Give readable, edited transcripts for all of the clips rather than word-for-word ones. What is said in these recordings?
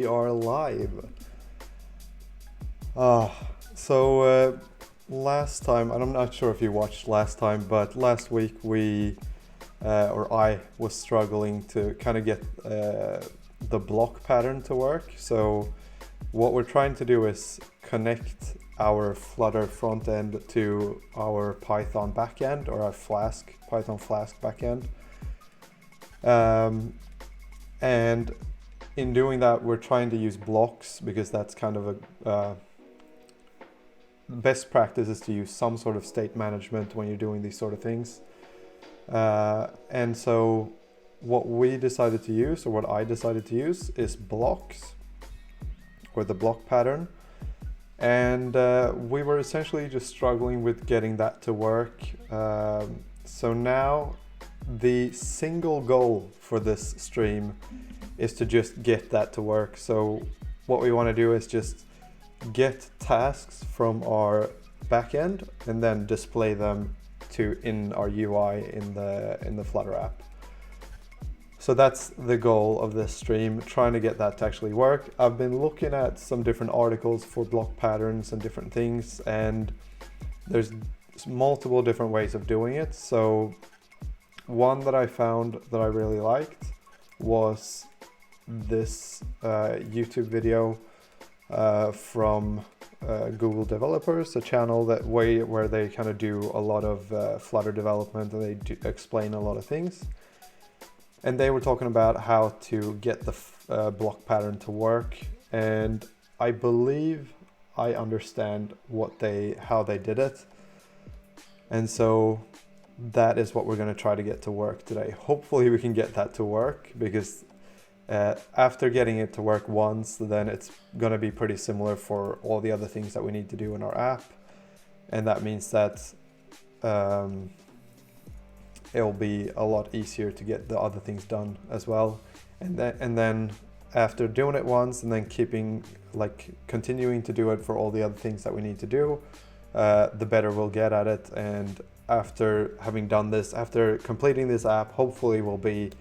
We are live. So last time, and I'm not sure if you watched last time, but last week I was struggling to kind of get the block pattern to work. So what we're trying to do is connect our Flutter front end to our Python backend, or our Python Flask backend. And in doing that, we're trying to use blocks because that's kind of a best practice is to use some sort of state management when you're doing these sort of things. And so what we decided to use, or what I decided to use, is blocks, or the block pattern. And we were essentially just struggling with getting that to work. So now the single goal for this stream is to just get that to work. So what we want to do is just get tasks from our backend and then display them in our UI in the Flutter app. So that's the goal of this stream, trying to get that to actually work. I've been looking at some different articles for block patterns and different things, and there's multiple different ways of doing it. So one that I found that I really liked was this YouTube video from Google developers, a channel where they kind of do a lot of Flutter development, and they do explain a lot of things. And they were talking about how to get the block pattern to work, and I believe I understand how they did it. And so that is what we're going to try to get to work today. Hopefully we can get that to work, because after getting it to work once, then it's going to be pretty similar for all the other things that we need to do in our app. And that means that it'll be a lot easier to get the other things done as well. And then after doing it once and then continuing to do it for all the other things that we need to do, the better we'll get at it. And after having done this, after completing this app, hopefully we'll be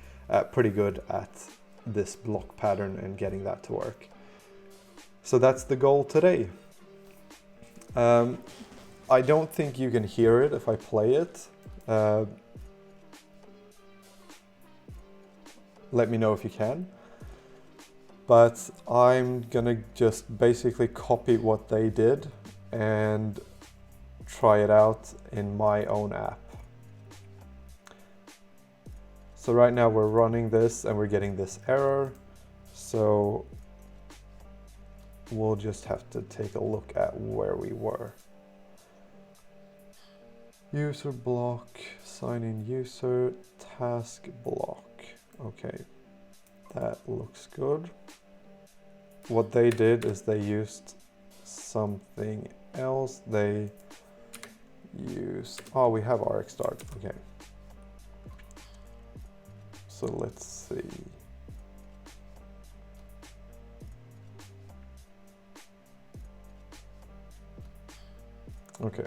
pretty good at this block pattern and getting that to work. So that's the goal today. I don't think you can hear it if I play it. Let me know if you can. But I'm gonna just basically copy what they did and try it out in my own app. So right now we're running this and we're getting this error. So we'll just have to take a look at where we were. User block, sign in user, task block. Okay, that looks good. What they did is they used something else. They used, we have rxstart, okay. So let's see. Okay.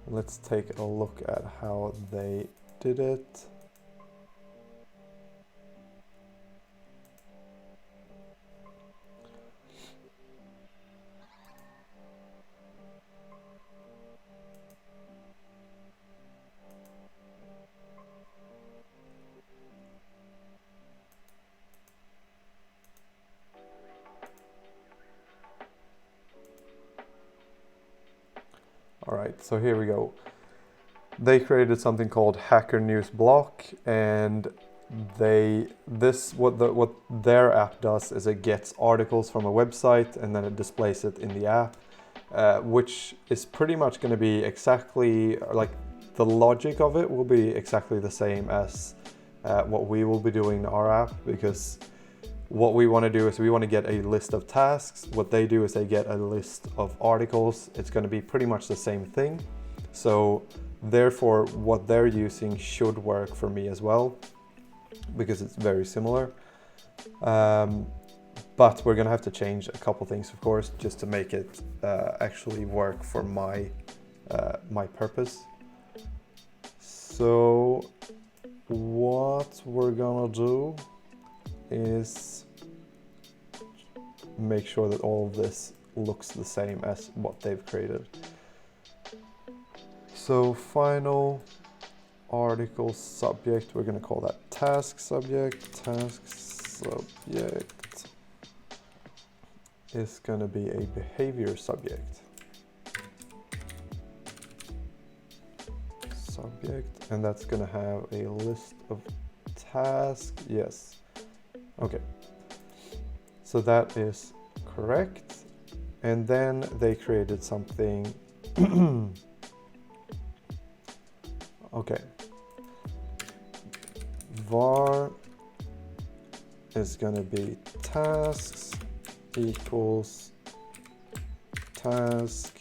Let's take a look at how they did it. All right, so here we go. They created something called Hacker News Block, and what their app does is it gets articles from a website and then it displays it in the app, which is pretty much going to be exactly like the logic of it will be exactly the same as what we will be doing in our app, because what we want to do is we want to get a list of tasks. What they do is they get a list of articles. It's going to be pretty much the same thing. So therefore, what they're using should work for me as well, because it's very similar. But we're going to have to change a couple things, of course, just to make it actually work for my purpose. So what we're gonna do is make sure that all of this looks the same as what they've created. So final article subject, we're going to call that task subject. Task subject is going to be a behavior subject. And that's going to have a list of tasks. Yes. Okay. So that is correct. And then they created something. Okay. Var is going to be tasks equals task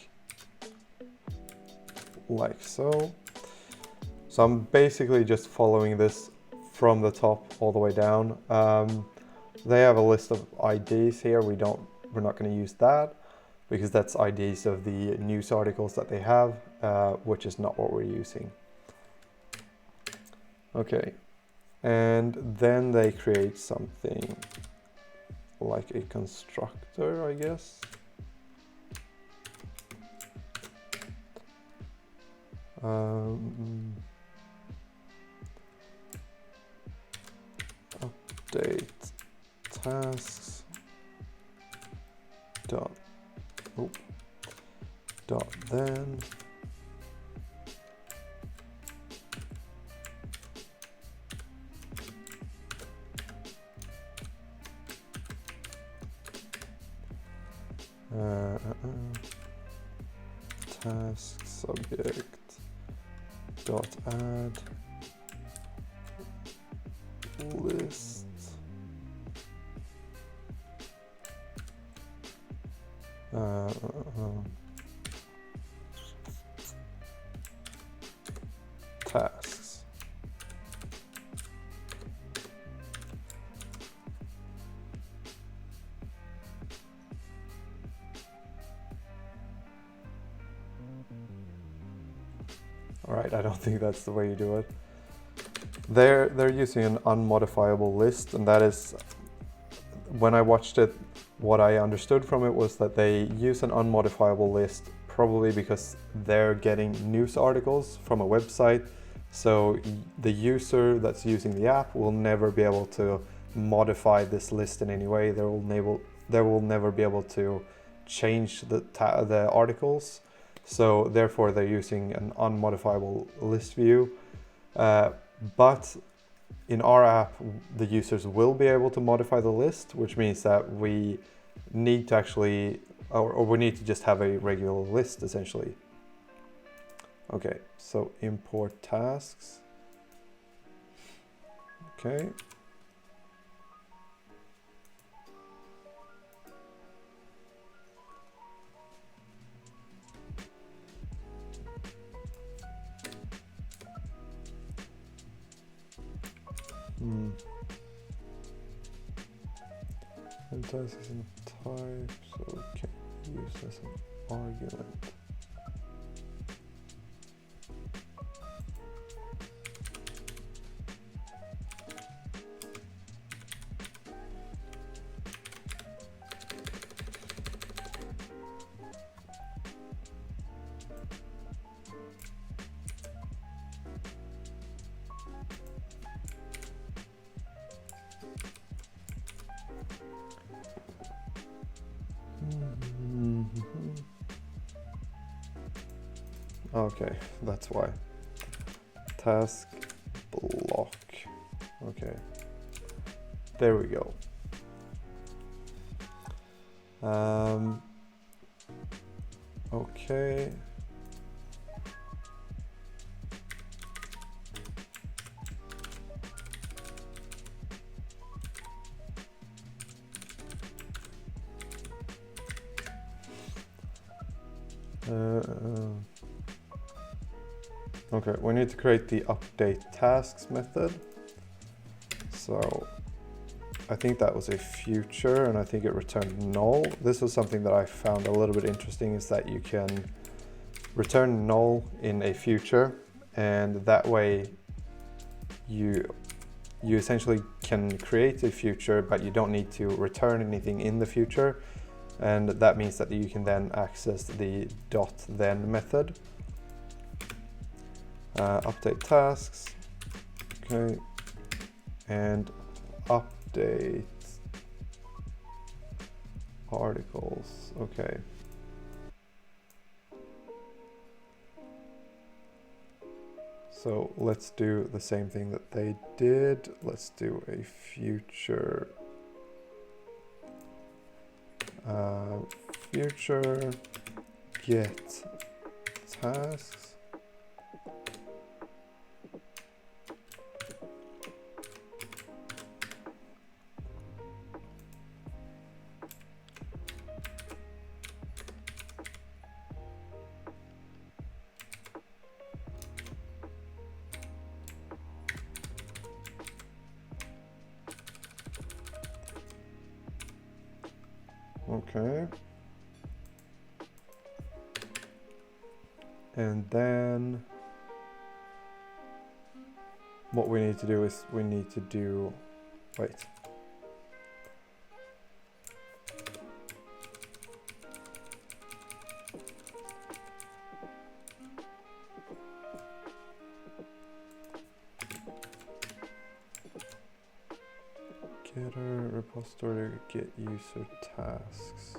like so. So I'm basically just following this from the top all the way down. They have a list of IDs here. We're not going to use that because that's IDs of the news articles that they have, which is not what we're using. Okay, and then they create something like a constructor, I guess. Update tasks dot then task subject dot add list tasks. All right, I don't think that's the way you do it. They're using an unmodifiable list, and that is, when I watched it, what I understood from it was that they use an unmodifiable list probably because they're getting news articles from a website. So the user that's using the app will never be able to modify this list in any way. They will never be able to change the articles. So therefore they're using an unmodifiable list view. But in our app, the users will be able to modify the list, which means that we need to actually, or we need to just have a regular list essentially. Okay, so import tasks. Okay. And task is in type, so we can use as an argument. Okay, that's why. Task block. Okay, there we go. Okay. Okay, we need to create the update tasks method. So I think that was a future, and I think it returned null. This is something that I found a little bit interesting, is that you can return null in a future, and that way you you essentially can create a future, but you don't need to return anything in the future. And that means that you can then access the .then method. Update tasks, okay, and update articles, okay. So let's do the same thing that they did. Let's do a future future get tasks. Okay. And then what we need to do is we need to do, wait. Getter repository get user tasks.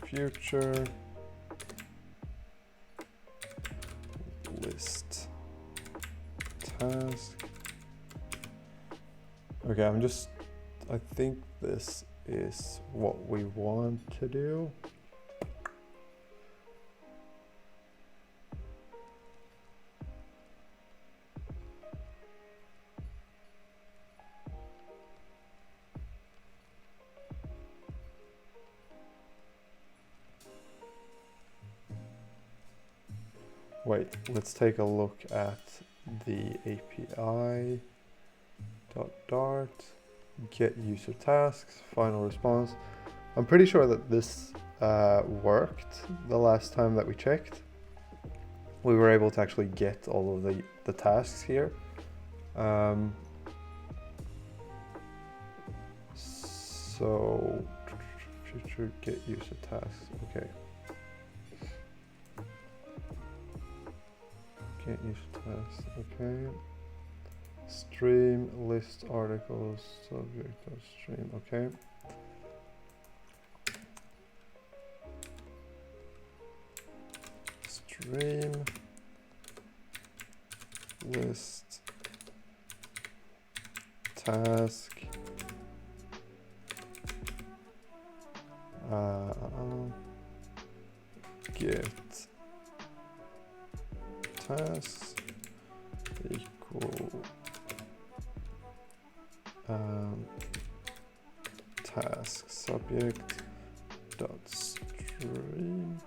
Future list task. Okay, I think this is what we want to do. Wait, let's take a look at the API .dart get user tasks final response. I'm pretty sure that this worked the last time that we checked. We were able to actually get all of the tasks here. So future get user tasks. Okay. Get user tasks. Okay. Stream list articles subject of stream. Okay. Stream list task get tasks equal task subject dot stream.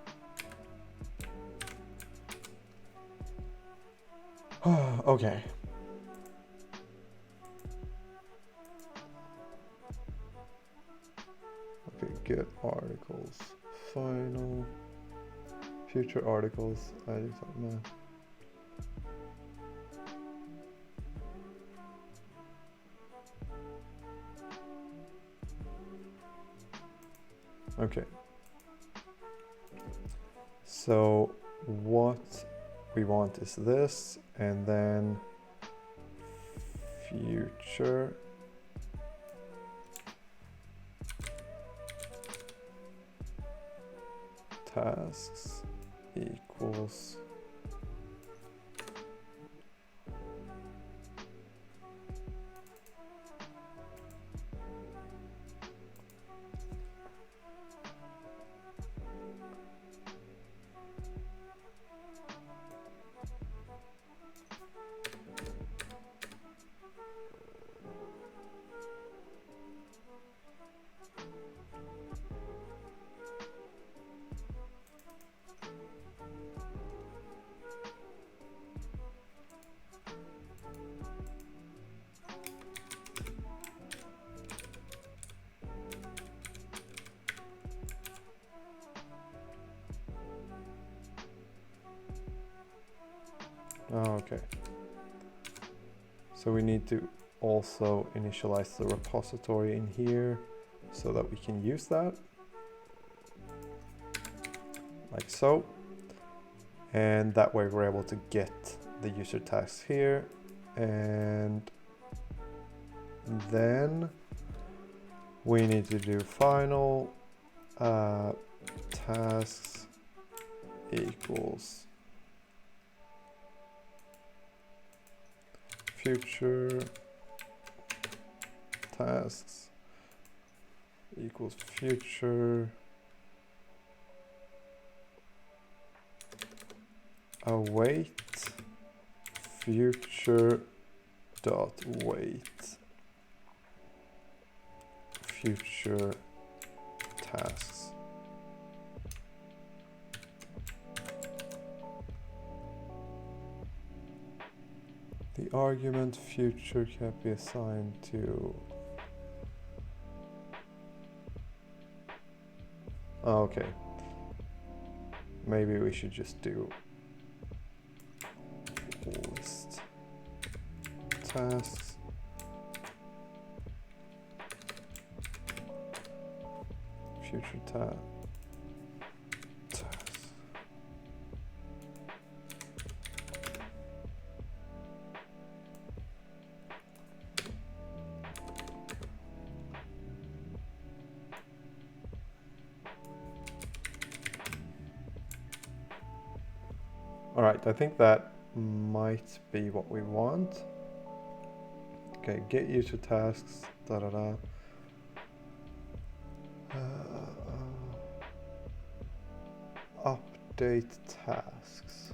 Okay. Okay, get articles final future articles. I do something. Okay. So what we want is this, and then future tasks equals Oh, okay. So we need to also initialize the repository in here so that we can use that. Like so. And that way we're able to get the user tasks here. And then we need to do final tasks equals future tasks equals future await future dot wait future tasks. The argument future can be assigned to. Oh, okay. Maybe we should just do list tasks. Future tasks. All right, I think that might be what we want. Okay, get user tasks, da da da. Update tasks.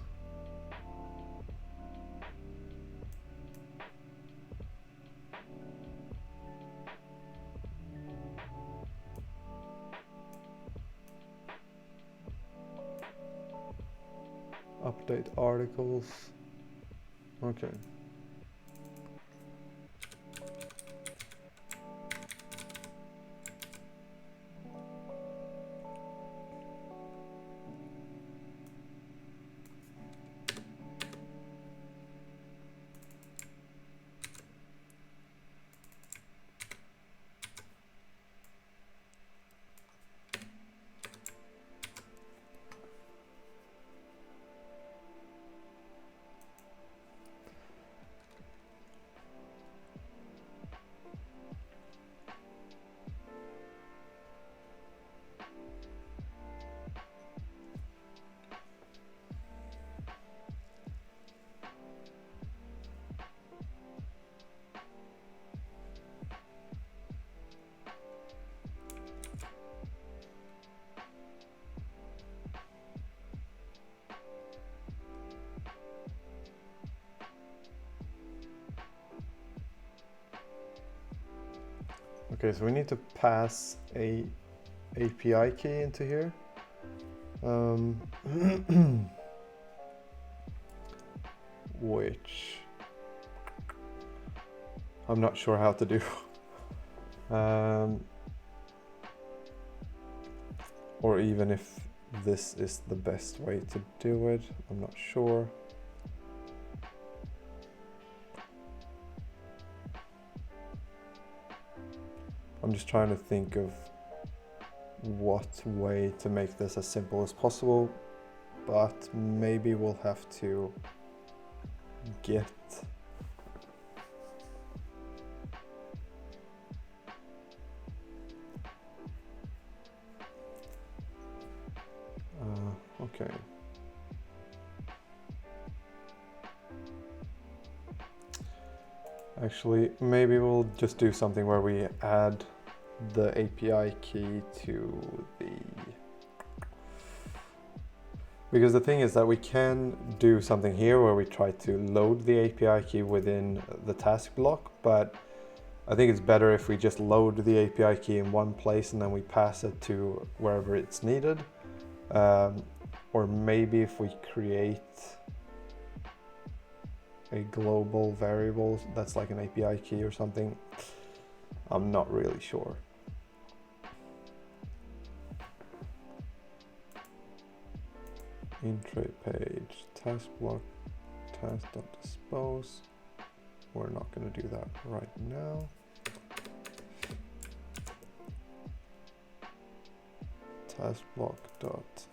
Update articles. Okay. Okay, so we need to pass a API key into here. Which I'm not sure how to do. Or even if this is the best way to do it, I'm not sure. I'm just trying to think of what way to make this as simple as possible, but maybe we'll have to get okay. Actually, maybe we'll just do something where we add the API key to the... Because the thing is that we can do something here where we try to load the API key within the task block, but I think it's better if we just load the API key in one place and then we pass it to wherever it's needed. Or maybe if we create a global variable that's like an API key or something. I'm not really sure. Intro page, task block, task.dispose. We're not going to do that right now. Task block dot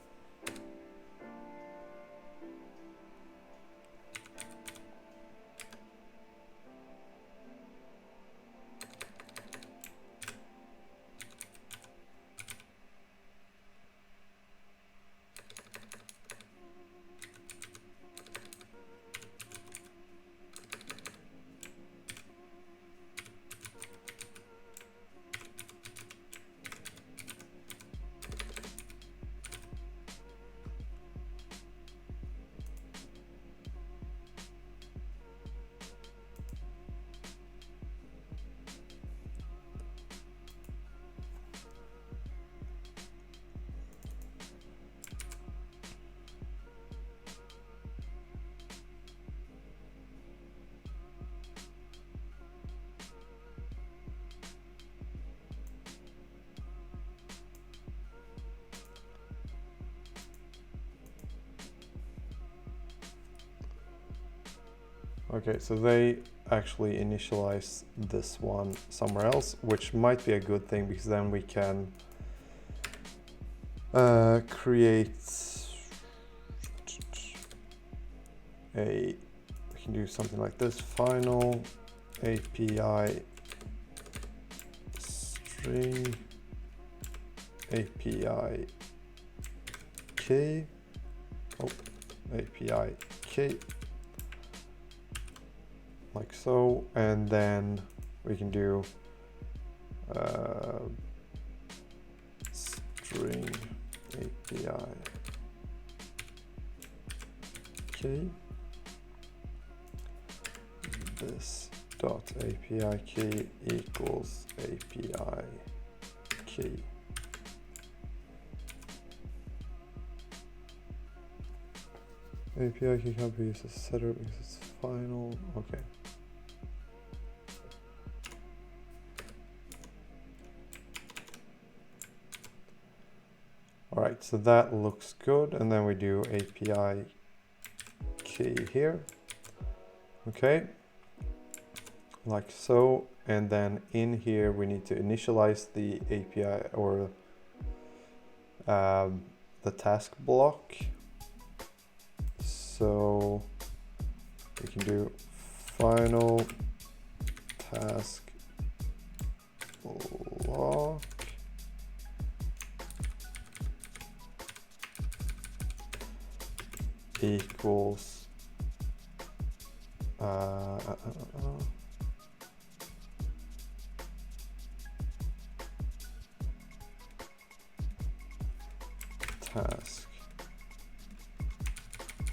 Okay, so they actually initialize this one somewhere else, which might be a good thing because then we can create we can do something like this: final API string API key, API key, like so, and then we can do string API key, this dot API key equals API key. API key can't be used as a setter because it's final. Okay. All right, so that looks good. And then we do API key here. Okay. Like so. And then in here, we need to initialize the API or the task block. So we can do final task block equals task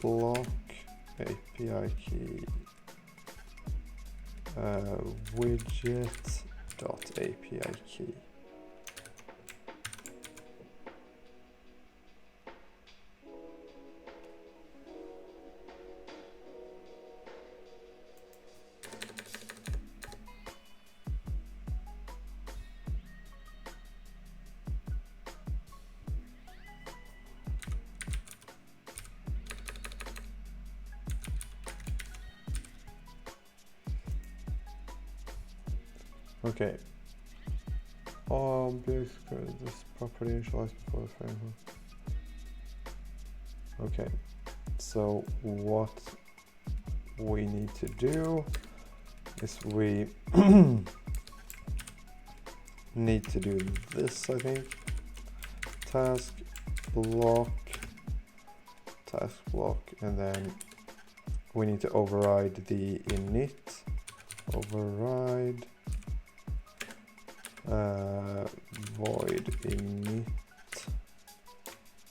block API key widget dot API key. Okay. Objects this property initialized before the framework. Okay. So what we need to do is we need to do this, I think. Task block, and then we need to override the init, override void init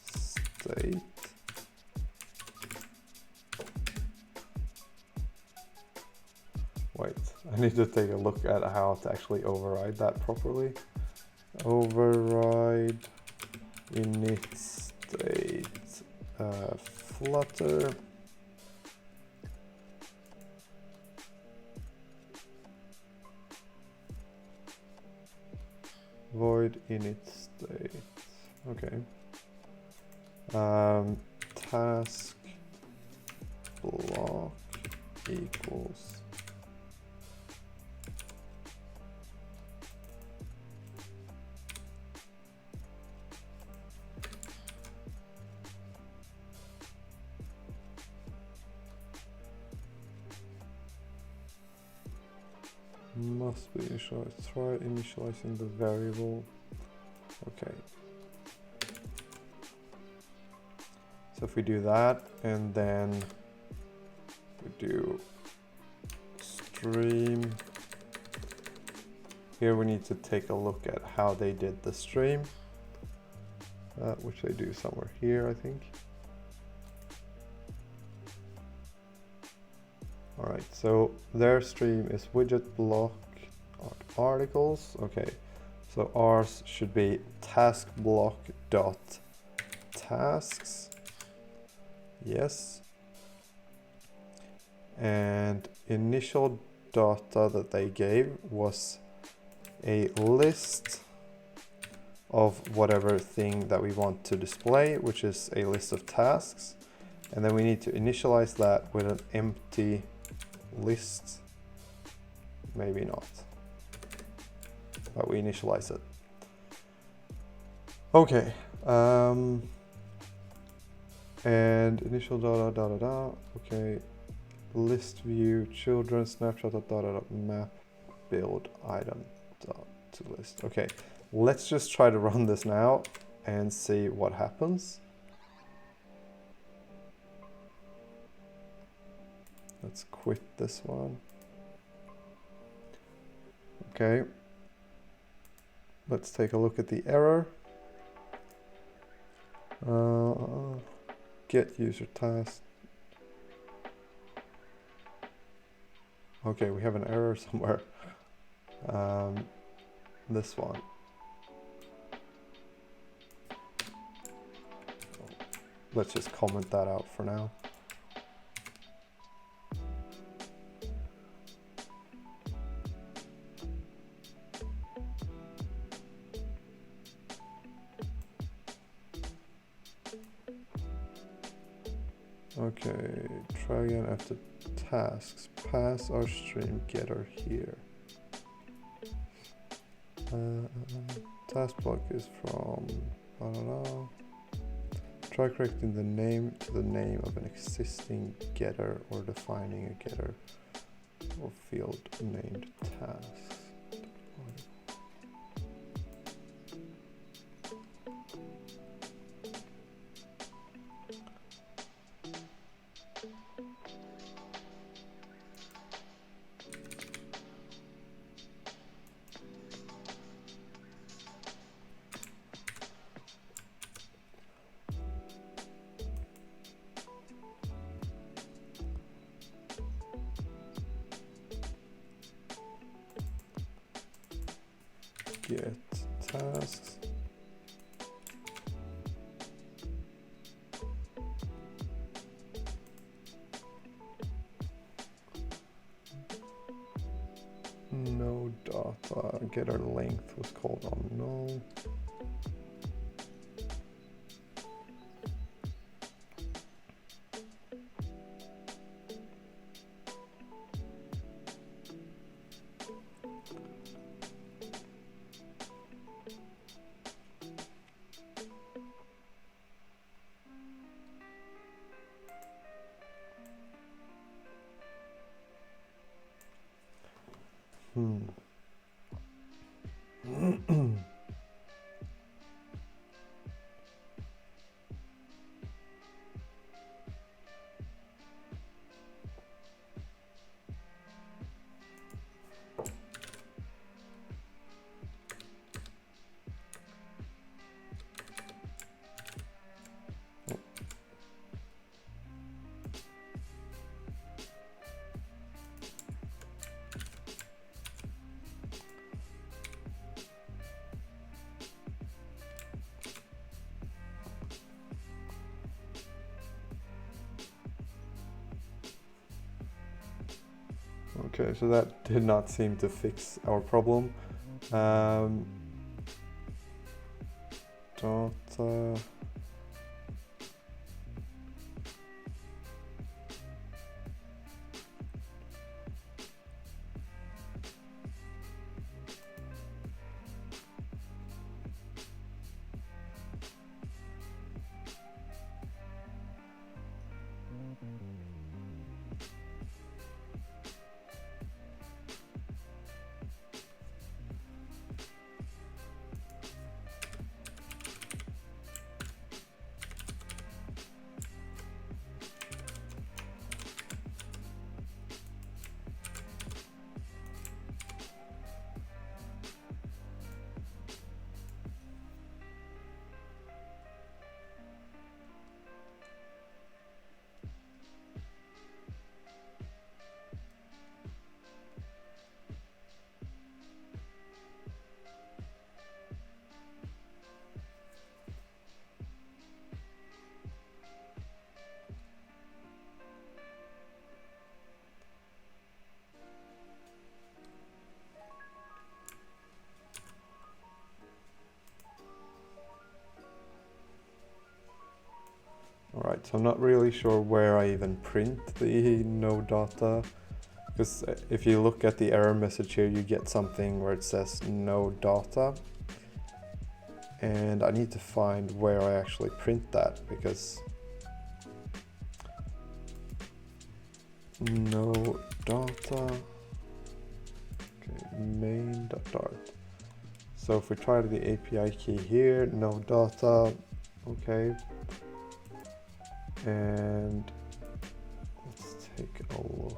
state. Wait, I need to take a look at how to actually override that properly. Override init state Flutter void init state. Okay. Task block equals must be initialized. Try initializing the variable. Okay. So if we do that and then we do stream, here we need to take a look at how they did the stream, which they do somewhere here, I think. All right, so their stream is widget block articles. Okay, so ours should be task block dot tasks. Yes. And initial data that they gave was a list of whatever thing that we want to display, which is a list of tasks. And then we need to initialize that with an empty list. Maybe not, but we initialize it. Okay. And initial data. Okay. List view children snapshot map build item to list. Okay, let's just try to run this now and see what happens. Let's quit this one. Okay, let's take a look at the error. Get user task. Okay, we have an error somewhere. This one. Let's just comment that out for now. Okay, try again after tasks. Pass our stream getter here. Task block is from, I don't know. Try correcting the name to the name of an existing getter or defining a getter or field named tasks. Get tasks. No data. Getter length was called on null. Okay, so that did not seem to fix our problem. Data. Alright, so I'm not really sure where I even print the no data, because if you look at the error message here, you get something where it says no data, and I need to find where I actually print that, because no data, okay, main.dart. So if we try the API key here, no data, okay. And let's take a look.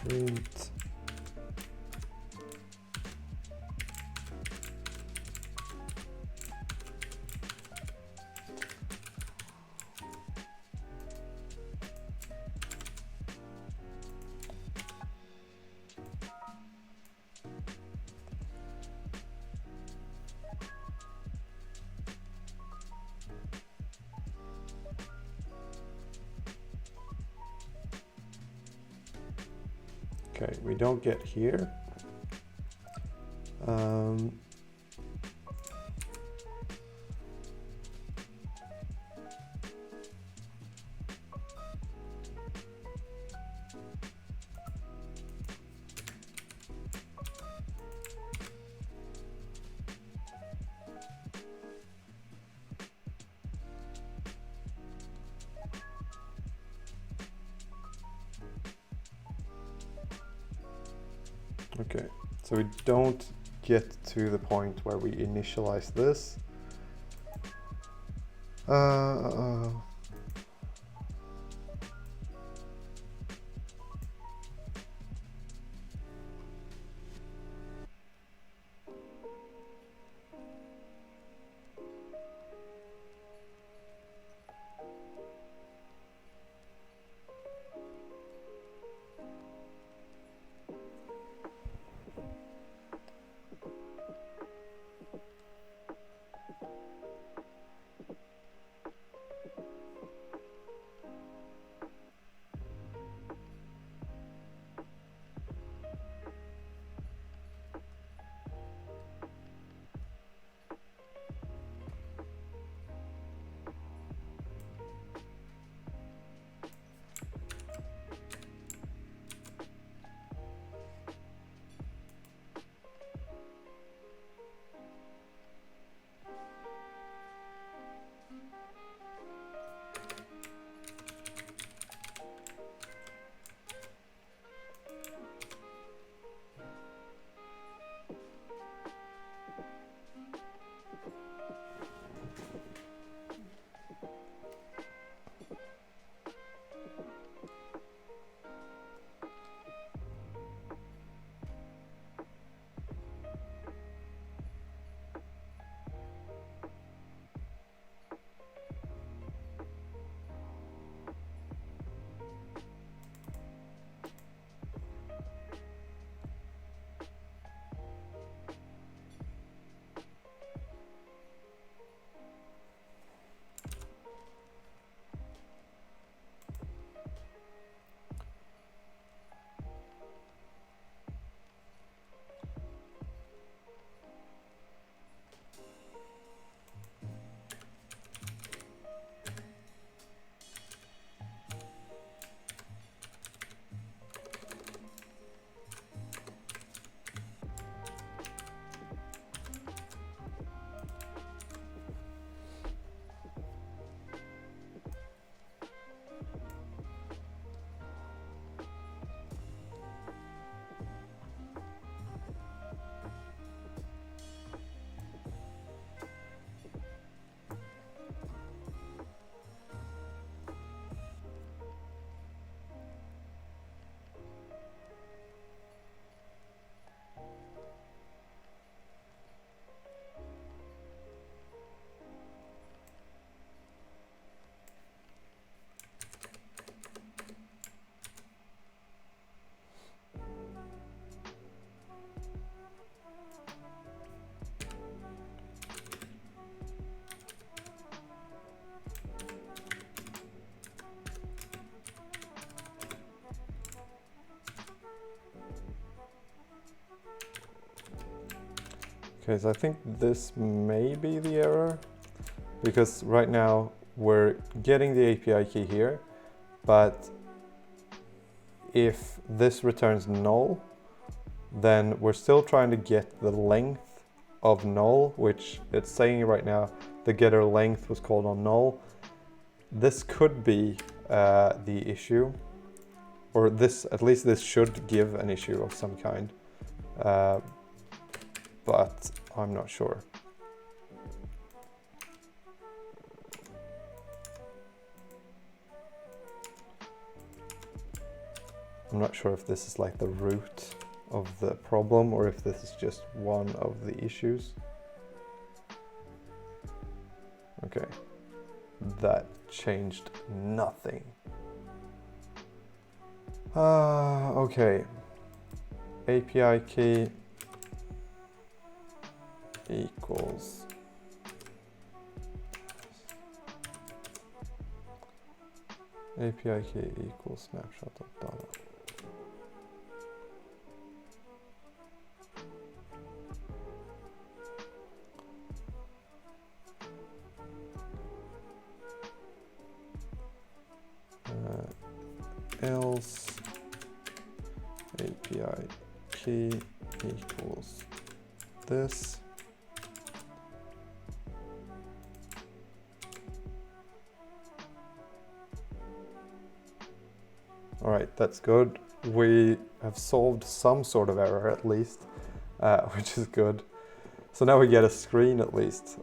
Print. Okay, we don't get here. Okay, so we don't get to the point where we initialize this. Okay, so I think this may be the error, because right now we're getting the API key here, but if this returns null, then we're still trying to get the length of null, which it's saying right now the getter length was called on null. This could be the issue, or this, at least this should give an issue of some kind, but I'm not sure. I'm not sure if this is like the root of the problem or if this is just one of the issues. Okay, that changed nothing. Okay, API key equals API key equals snapshot of data. Else API key equals this. All right, that's good. We have solved some sort of error at least, which is good. So now we get a screen at least.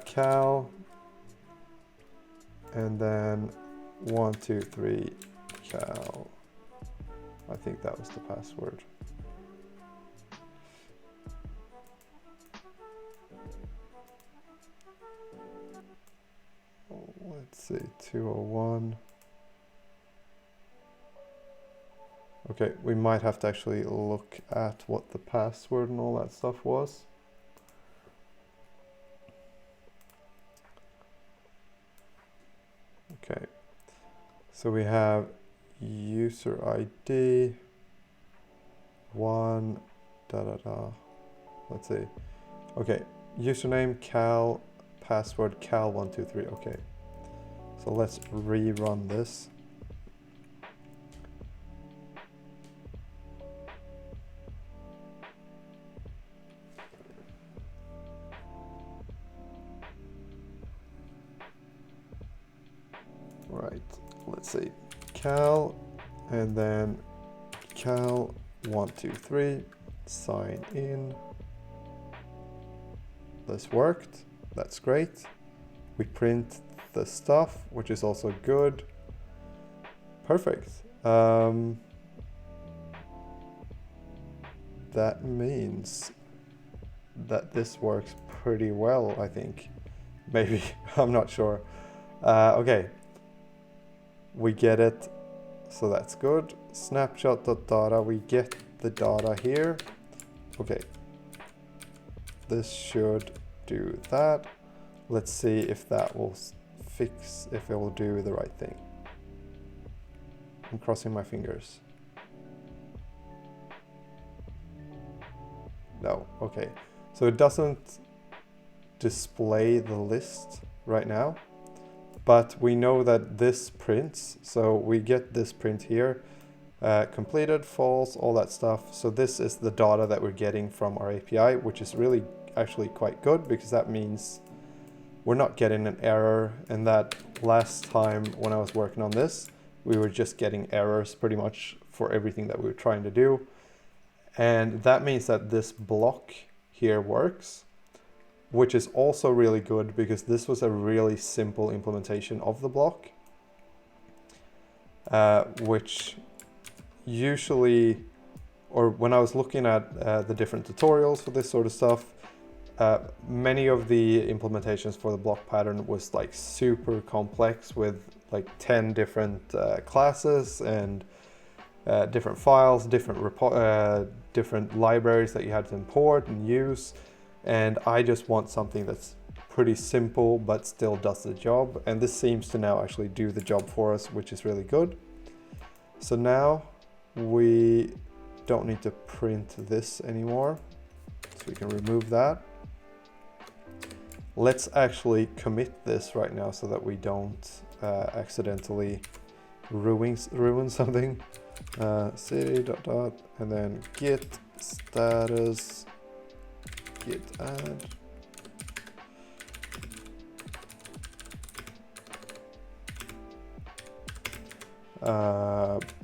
Cal, and then 1, 2, 3, cal. I think that was the password. Let's see, 201. Okay, we might have to actually look at what the password and all that stuff was. Okay, so we have user ID 1 Let's see. Okay, username cal, password cal123. Okay, so let's rerun this. Right, let's see, cal, and then cal123, sign in. This worked, that's great. We print the stuff, which is also good. Perfect. That means that this works pretty well, I think. Maybe, I'm not sure. Okay. We get it, so that's good. Snapshot.data, we get the data here. Okay, this should do that. Let's see if that will fix, if it will do the right thing. I'm crossing my fingers. No, okay. So it doesn't display the list right now, but we know that this prints, so we get this print here, completed, false, all that stuff. So this is the data that we're getting from our API, which is really actually quite good, because that means we're not getting an error. And that last time when I was working on this, we were just getting errors pretty much for everything that we were trying to do. And that means that this block here works, which is also really good because this was a really simple implementation of the block, which usually, or when I was looking at the different tutorials for this sort of stuff, many of the implementations for the block pattern was like super complex with like 10 different classes and different files, different libraries that you had to import and use. And I just want something that's pretty simple but still does the job. And this seems to now actually do the job for us, which is really good. So now we don't need to print this anymore. So we can remove that. Let's actually commit this right now so that we don't accidentally ruin something. City dot dot and then git status git add.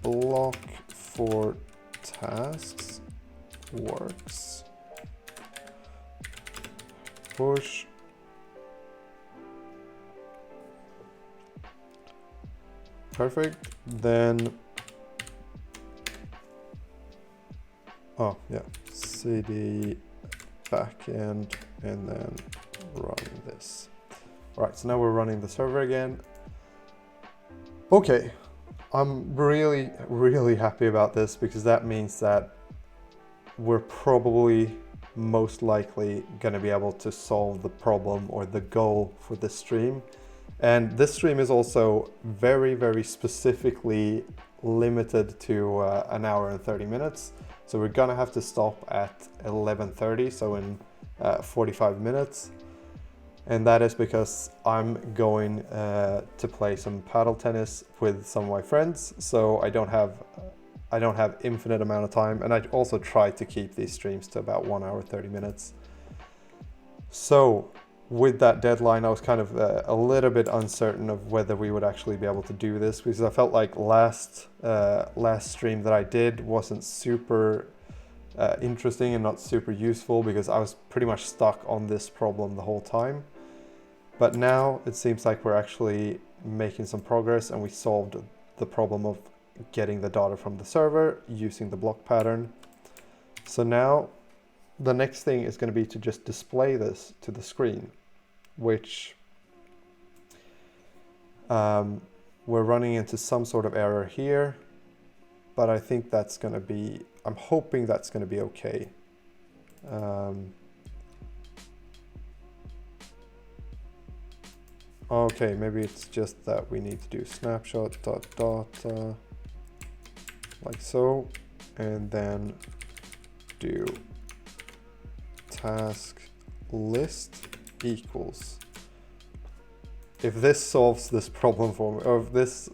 Block for tasks works. Push. Perfect. Then, oh yeah, cd backend and then run this. All right, so now we're running the server again. Okay, I'm really, really happy about this because that means that we're probably most likely going to be able to solve the problem or the goal for this stream. And this stream is also very, very specifically limited to an hour and 30 minutes. So we're gonna have to stop at 11:30, so in 45 minutes. And that is because I'm going to play some paddle tennis with some of my friends. So I don't have infinite amount of time. And I also try to keep these streams to about 1 hour, 30 minutes. So with that deadline, I was kind of a little bit uncertain of whether we would actually be able to do this, because I felt like last stream that I did wasn't super interesting and not super useful because I was pretty much stuck on this problem the whole time. But now it seems like we're actually making some progress and we solved the problem of getting the data from the server using the block pattern. So now the next thing is going to be to just display this to the screen, which we're running into some sort of error here, but I think that's going to be, I'm hoping that's going to be okay. Okay, maybe it's just that we need to do snapshot dot data like so, and then do task list equals. If this solves this problem for me, or if this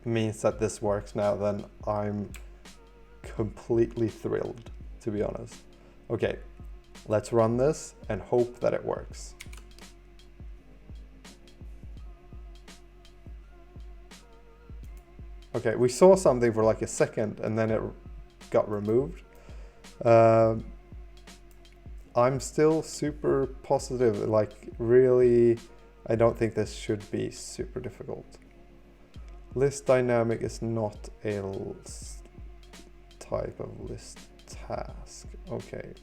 means that this works now, then I'm completely thrilled, to be honest. Okay, let's run this and hope that it works. Okay, we saw something for like a second and then it got removed. I'm still super positive, like really, I don't think this should be super difficult. List dynamic is not a type of list task. Okay.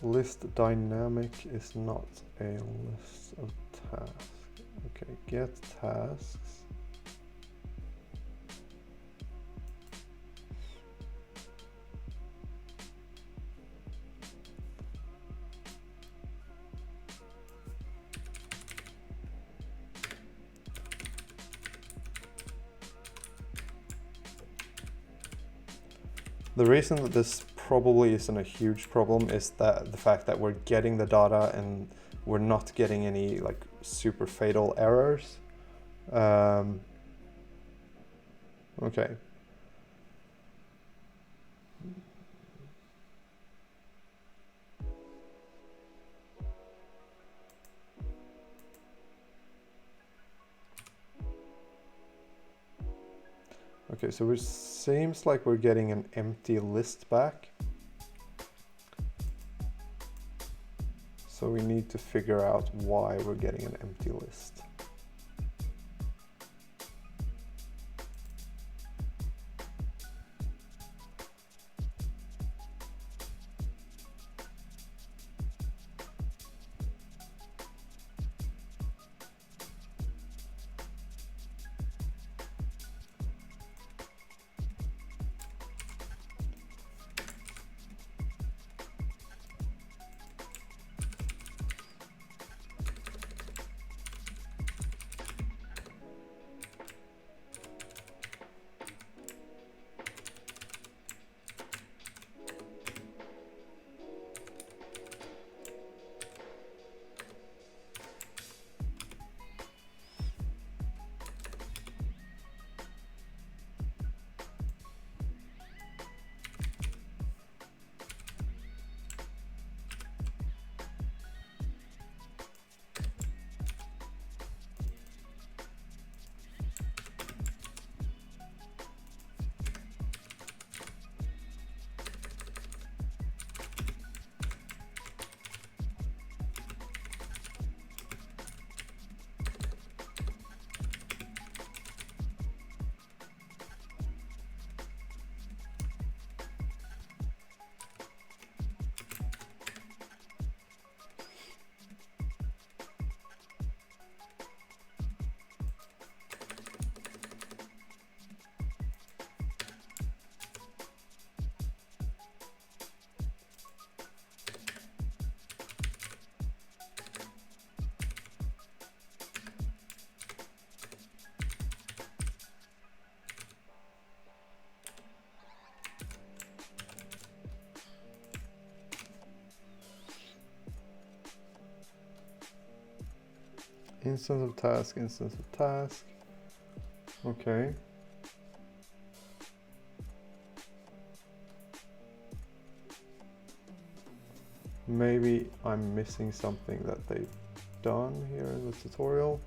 List dynamic is not a list of tasks. Okay, get tasks. The reason that this probably isn't a huge problem is that the fact that we're getting the data and we're not getting any like super fatal errors. Okay. Okay, so it seems like we're getting an empty list back. So we need to figure out why we're getting an empty list. Instance of task, instance of task. Okay. Maybe I'm missing something that they've done here in the tutorial.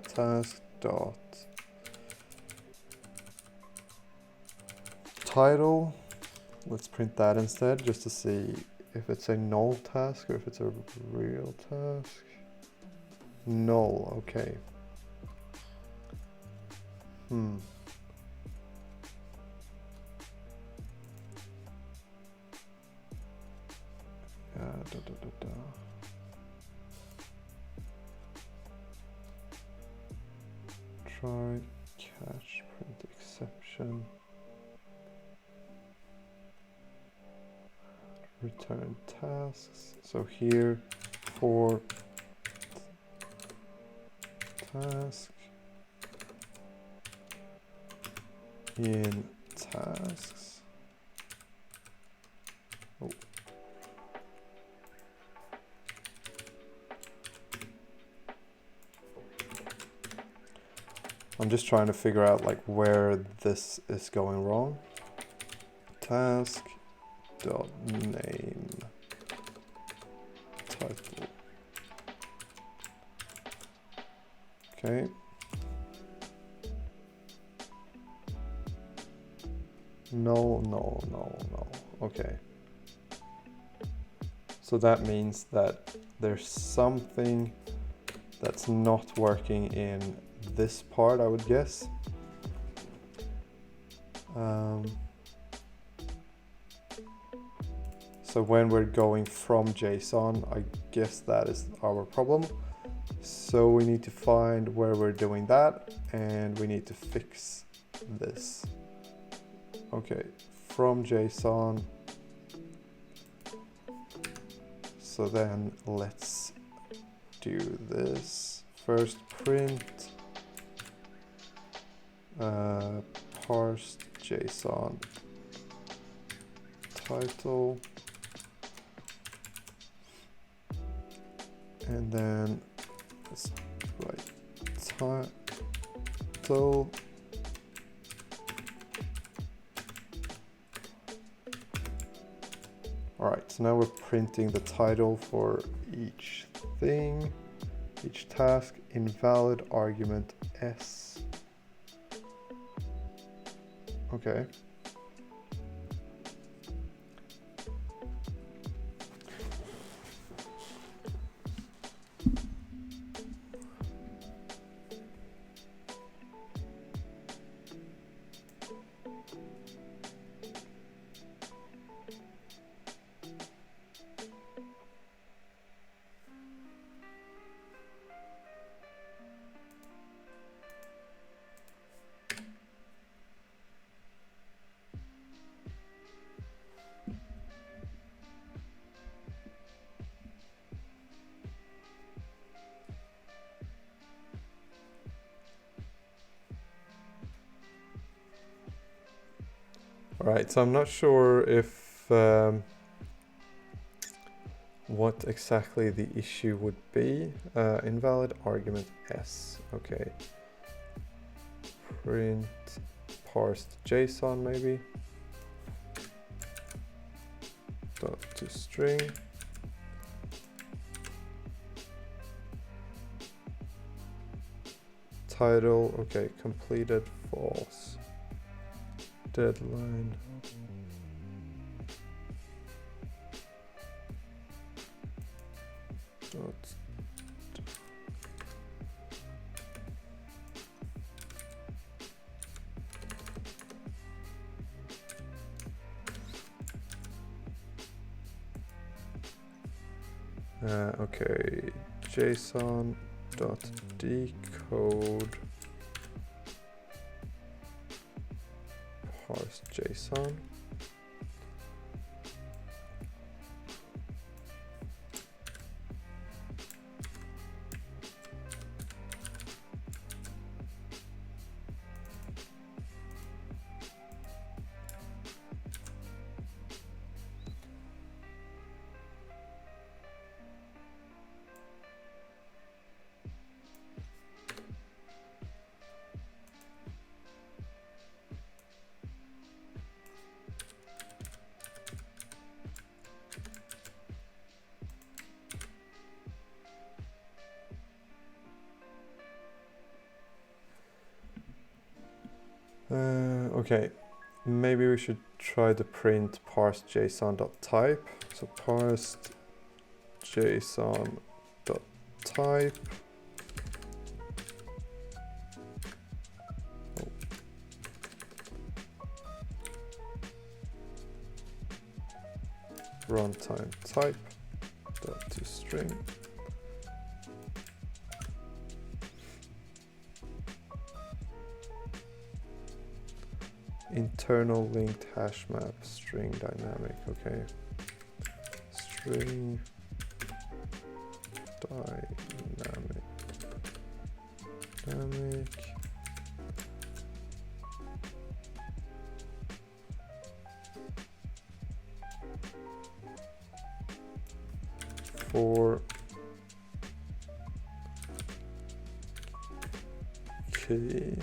Task dot title. Let's print that instead, just to see if it's a null task or if it's a real task. Null, okay. Try catch print exception. Return tasks. So here for task in tasks. Oh. I'm just trying to figure out like where this is going wrong. Task dot name title. Okay. No. Okay. So that means that there's something that's not working in this part, I would guess. So when we're going from JSON, I guess that is our problem. So we need to find where we're doing that, and we need to fix this. Okay, from JSON. So then let's do this. First print parsed JSON title, and then let's write title Alright, so now we're printing the title for each thing, each task, invalid argument S. Okay. Alright, so I'm not sure if what exactly the issue would be. Invalid argument S. Okay. Print parsed JSON maybe. Dot to string. Title, okay, completed false. deadline. Okay, JSON.decode parse JSON. Okay, maybe we should try to print parse JSON.type. So parse JSON.type. Runtime type .toString. Internal linked hash map string dynamic. Okay, string dynamic. For key.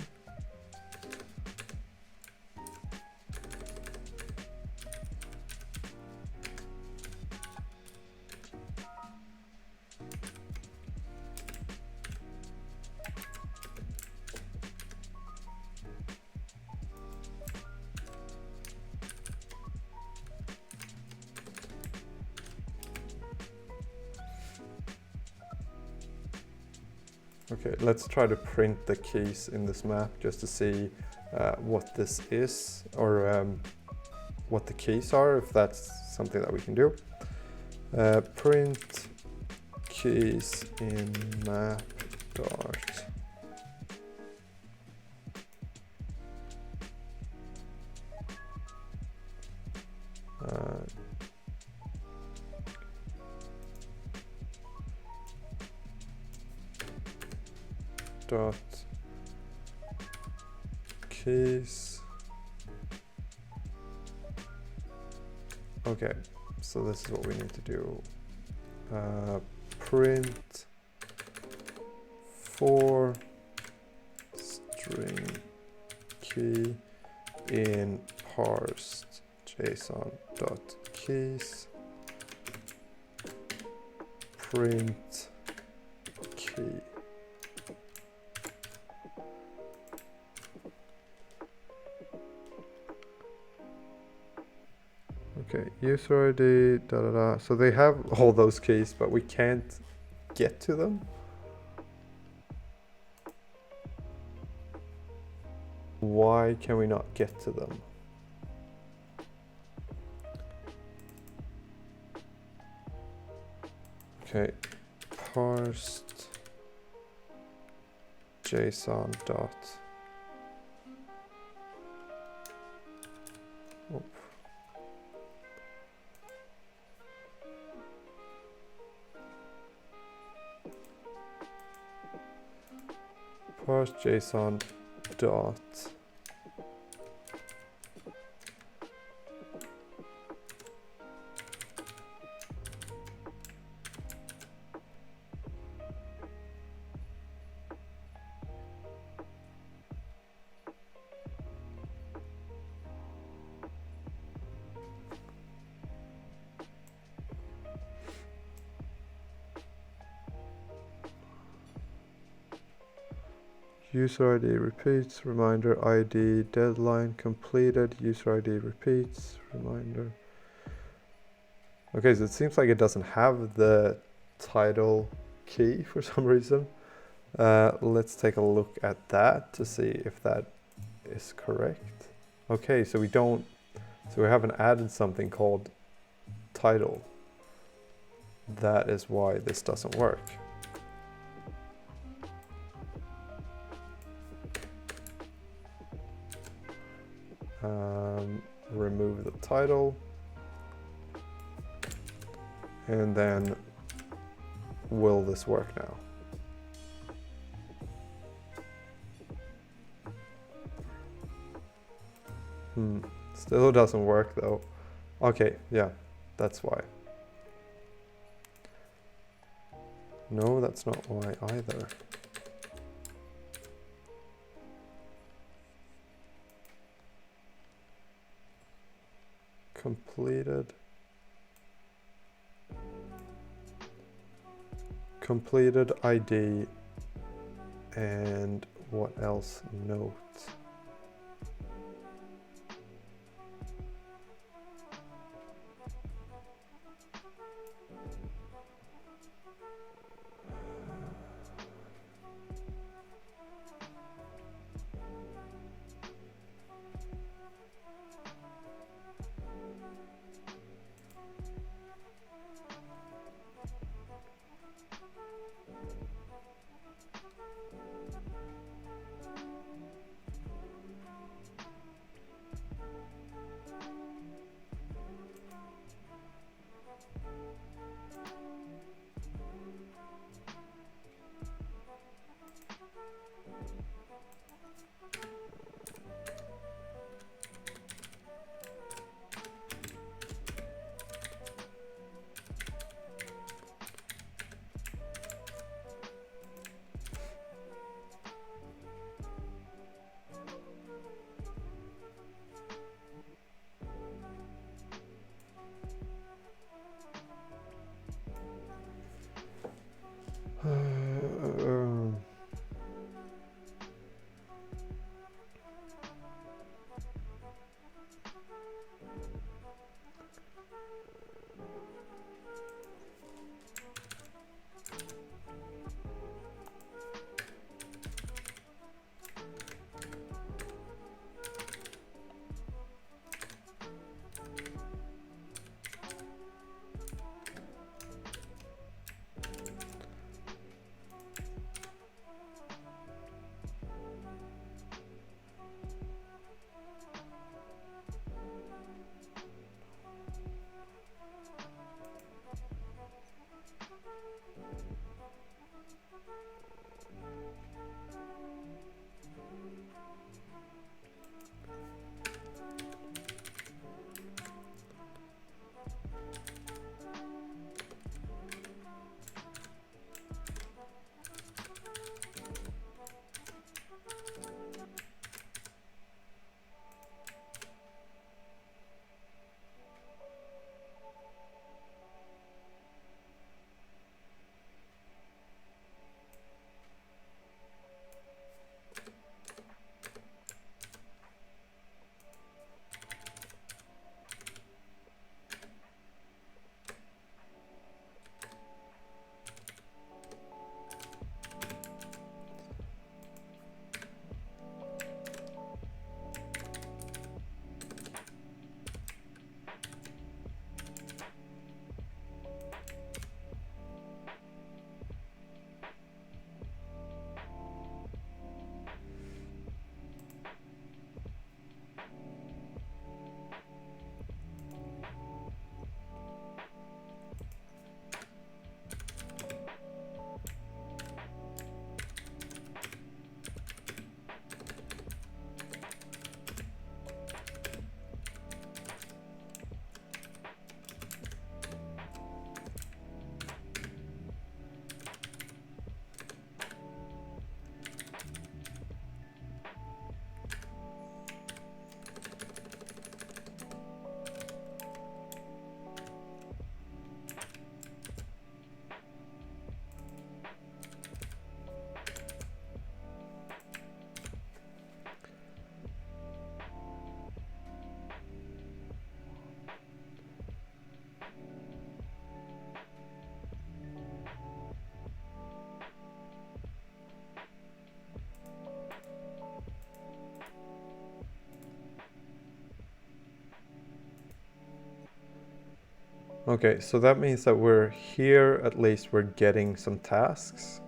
Okay, let's try to print the keys in this map just to see what this is, or what the keys are, if that's something that we can do. Print keys in map dart. Dot keys. Okay, so this is what we need to do. Print for string key in parsed JSON.keys. Print key. Okay, user ID, So they have all those keys, but we can't get to them. Why can we not get to them? Okay, parsed JSON dot. Parse JSON dot. User ID repeats, reminder ID, deadline completed, user ID repeats, reminder. Okay, so it seems like it doesn't have the title key for some reason. Let's take a look at that to see if that is correct. Okay, so we haven't added something called title. That is why this doesn't work. Remove the title. And then, will this work now? Still doesn't work though. Okay, yeah, that's why. No, that's not why either. Completed ID, and what else? Note. Okay, so that means that we're here, at least we're getting some tasks.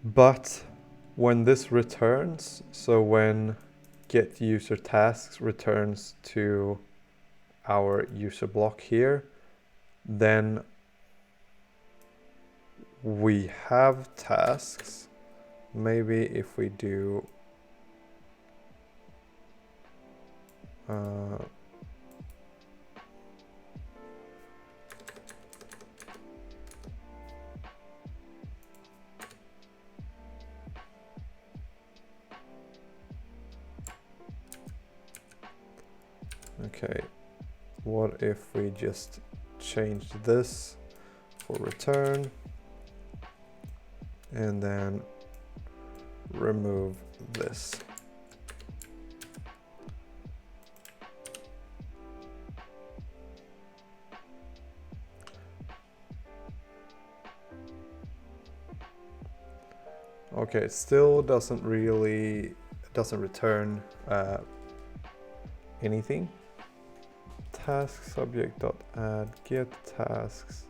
But when this returns, so when get user tasks returns to our user block here, then we have tasks. Maybe if we do okay, what if we just change this for return and then remove this? Okay, it still doesn't return anything. Task subject dot add get tasks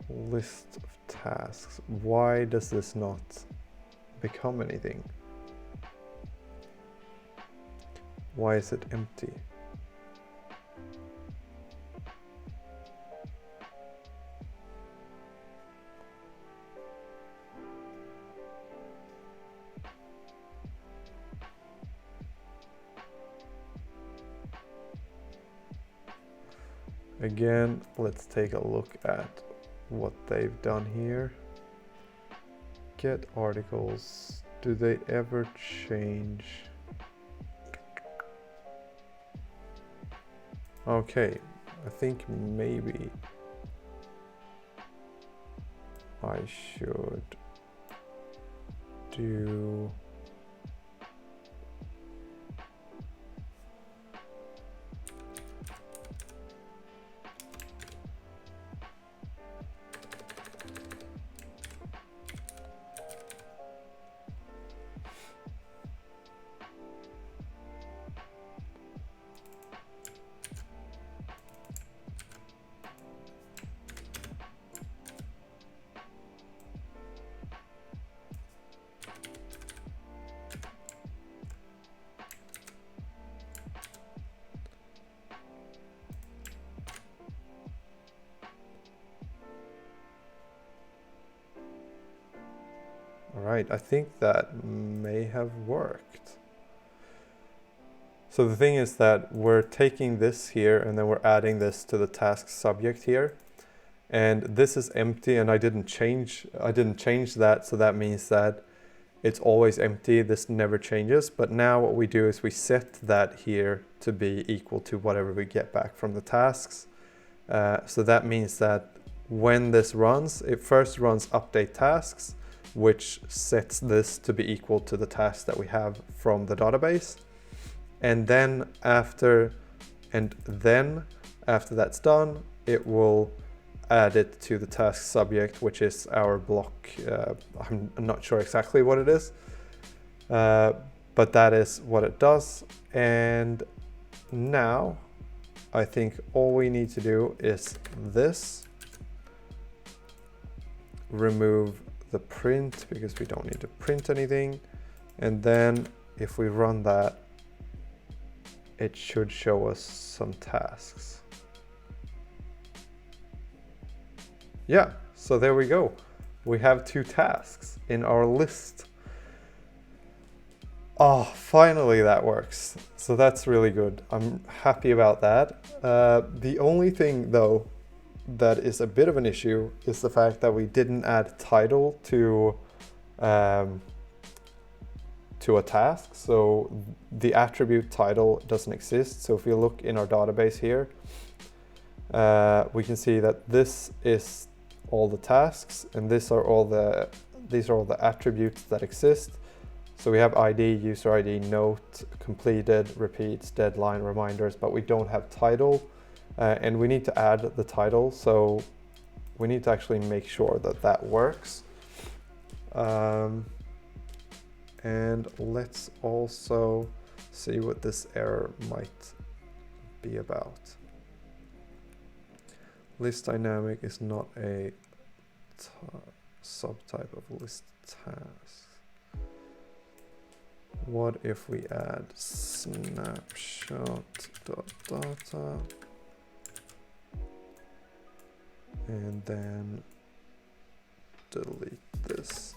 list of tasks. Why does this not become anything? Why is it empty? Again, let's take a look at what they've done here. Get articles. Do they ever change? Okay, I think maybe I should do Right, I think that may have worked. So the thing is that we're taking this here and then we're adding this to the task subject here. And this is empty and I didn't change that, so that means that it's always empty, this never changes. But now what we do is we set that here to be equal to whatever we get back from the tasks. So that means that when this runs, it first runs update tasks, which sets this to be equal to the task that we have from the database. And then after that's done, it will add it to the task subject, which is our block. I'm not sure exactly what it is, but that is what it does. And now I think all we need to do is this, remove the print because we don't need to print anything. And then if we run that, it should show us some tasks. Yeah, so there we go. We have 2 tasks in our list. Oh, finally that works. So that's really good. I'm happy about that. The only thing though that is a bit of an issue is the fact that we didn't add title to a task. So the attribute title doesn't exist. So if you look in our database here, we can see that this is all the tasks and these are all the attributes that exist. So we have ID, user ID, note, completed, repeats, deadline, reminders, but we don't have title. And we need to add the title, so we need to actually make sure that that works. And let's also see what this error might be about? List dynamic is not a subtype of list tasks. What if we add snapshot.data and then delete this?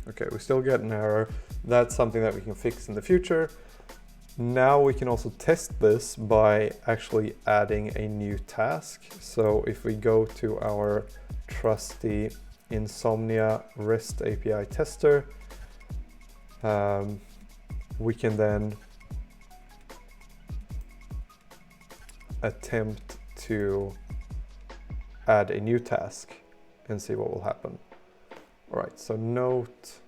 Okay, we still get an error. That's something that we can fix in the future. Now we can also test this by actually adding a new task. So if we go to our trusty Insomnia REST API tester, we can then attempt to add a new task and see what will happen. All right, so note,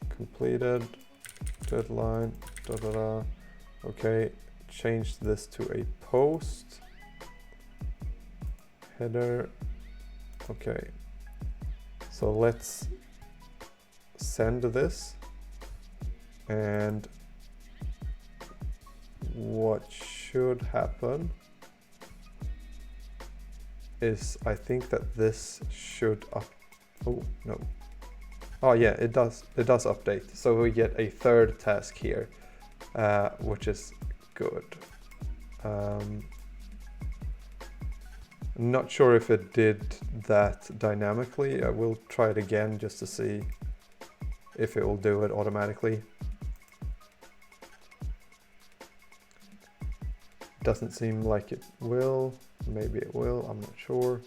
completed, deadline, Okay, change this to a post, header. Okay, so let's send this, and what should happen is, I think that this should oh no, oh yeah, it does update, so we get a third task here, which is good. Not sure if it did that dynamically. I will try it again just to see if it will do it automatically. Doesn't seem like it will. Maybe it will, I'm not sure.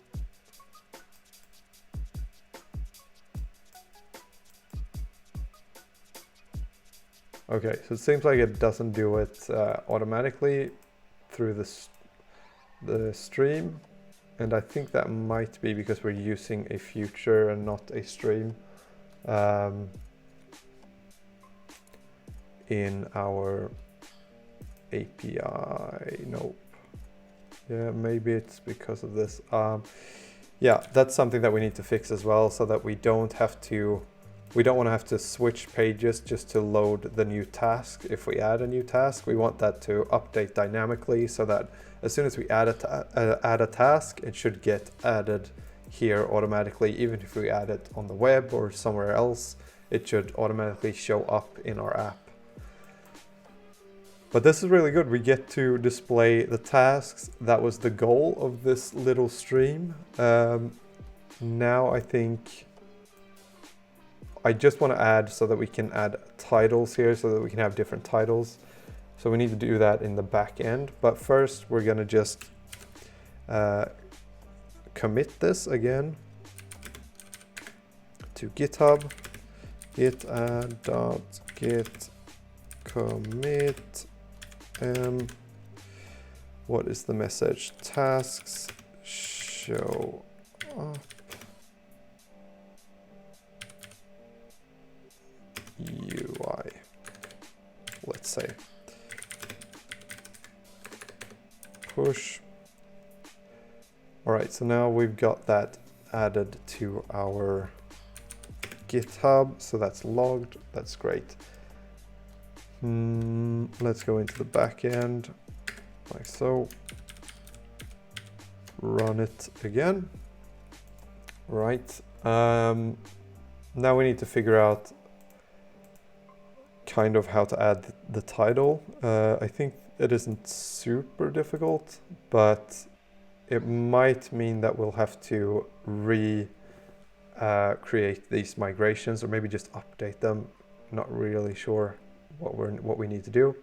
Okay, so it seems like it doesn't do it automatically through the stream. And I think that might be because we're using a future and not a stream in our API. Nope. Yeah, maybe it's because of this. Yeah, that's something that we need to fix as well, so that we don't want to have to switch pages just to load the new task. If we add a new task, we want that to update dynamically, so that as soon as we add a task, it should get added here automatically. Even if we add it on the web or somewhere else, it should automatically show up in our app. But this is really good. We get to display the tasks. That was the goal of this little stream. Now I think I just want to add so that we can add titles here, so that we can have different titles. So we need to do that in the back end. But first we're going to just commit this again to GitHub. Git add.git commit. What is the message? Tasks show up. UI, let's say. Push. All right, so now we've got that added to our GitHub, so that's logged. That's great. Let's go into the backend, like so. Run it again. Right. Now we need to figure out kind of how to add the title. I think it isn't super difficult, but it might mean that we'll have to create these migrations, or maybe just update them. Not really sure what we need to do.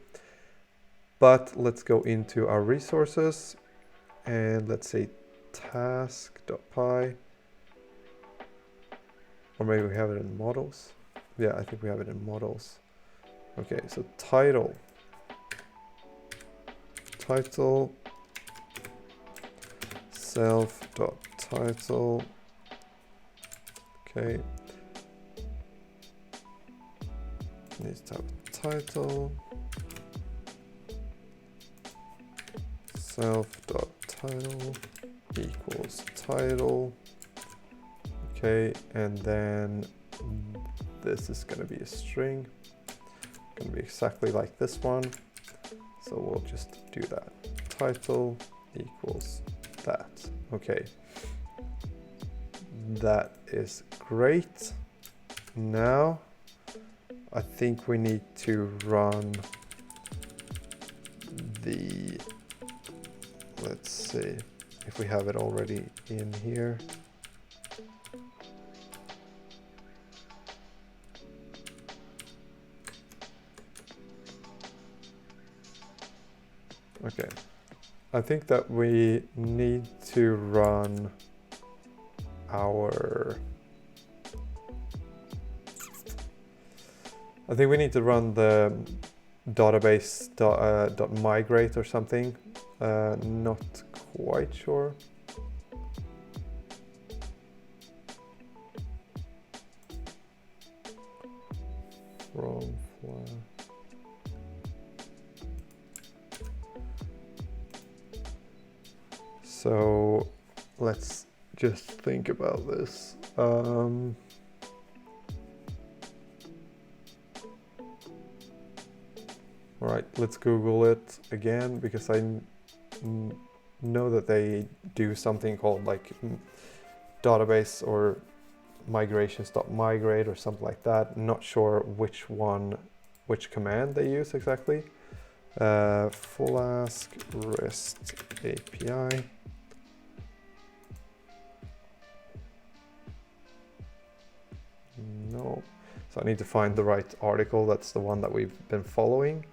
But let's go into our resources and let's say task.py, or maybe we have it in models. Yeah, I think we have it in models. Okay, so title self.title. Okay, needs to have a self.title, self.title equals title. Okay, and then this is going to be a string. Going to be exactly like this one. So we'll just do that. Title equals that. Okay. That is great. Now I think we need to run the, let's see if we have it already in here. Okay, I think that we need to run our, I think we need to run the database .migrate or something. Not quite sure. From flash. So let's just think about this. All right, let's Google it again, because I know that they do something called like database or migrations.migrate or something like that. Not sure which command they use exactly. Flask REST API. No. So I need to find the right article. That's the one that we've been following.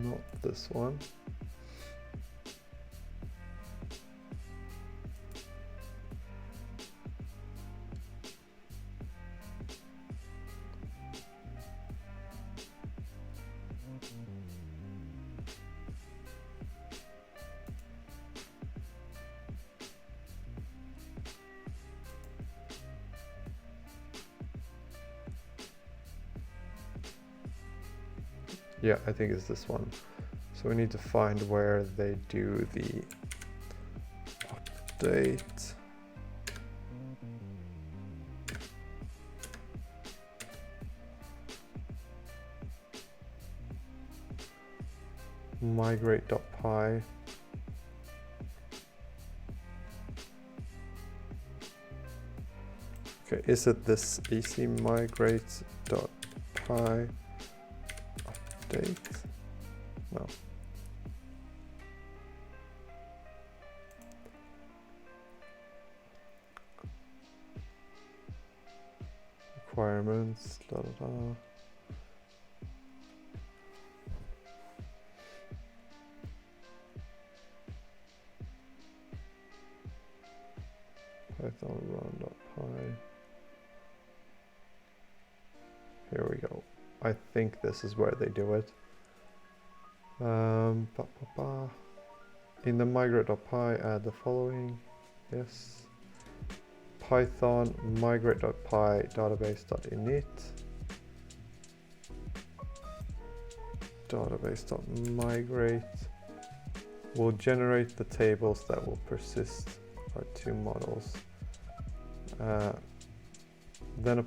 Not this one. Yeah, I think it's this one. So we need to find where they do the update. Migrate.py. Okay, is it this easy? Migrate.py update? No. Requirements, da da da. Python run.py. Here we go. I think this is where they do it. In the migrate.py, add the following. Yes. Python migrate.py database.init. Database.migrate will generate the tables that will persist our two models. Then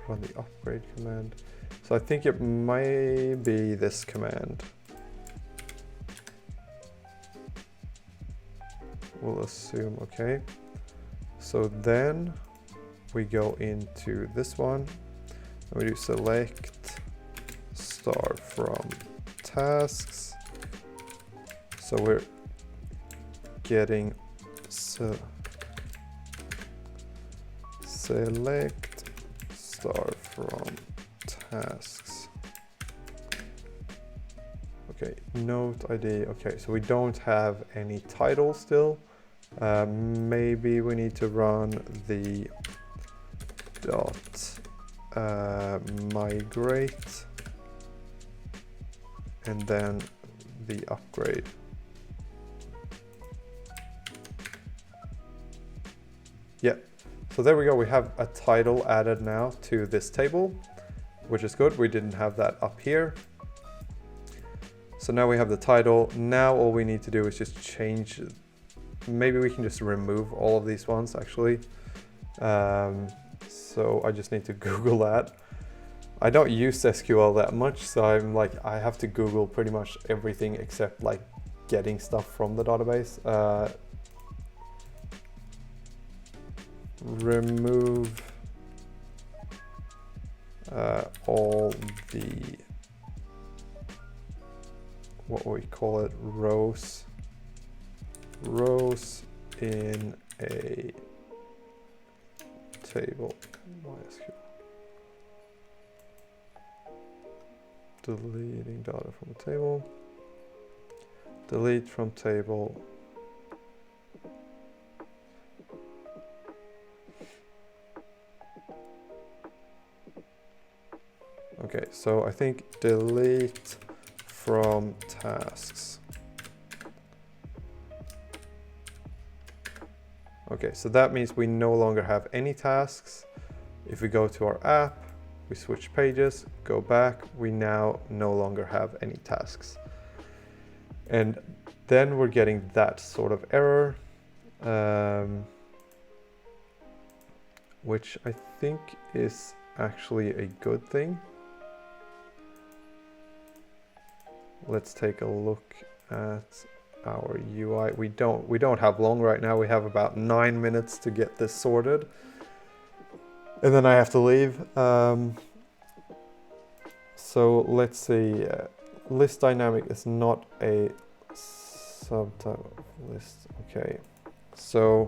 run the upgrade command. So I think it may be this command. We'll assume, okay. So then we go into this one and we do select star from tasks. So we're getting select star from tasks. Okay, note ID. Okay, so we don't have any title still. Maybe we need to run the migrate and then the upgrade. Yeah, so there we go. We have a title added now to this table, which is good. We didn't have that up here. So now we have the title. Now all we need to do is just change. Maybe we can just remove all of these ones actually. So I just need to Google that. I don't use SQL that much, so I'm like, I have to Google pretty much everything except like getting stuff from the database. Remove all the, what we call it, rows in a table. MySQL. Deleting data from the table. Delete from table. Okay, so I think delete from tasks. Okay, so that means we no longer have any tasks. If we go to our app, we switch pages, go back, we now no longer have any tasks. And then we're getting that sort of error, which I think is actually a good thing. Let's take a look at our UI. We don't have long right now. We have about 9 minutes to get this sorted, and then I have to leave. So let's see. List dynamic is not a subtype of list. Okay, so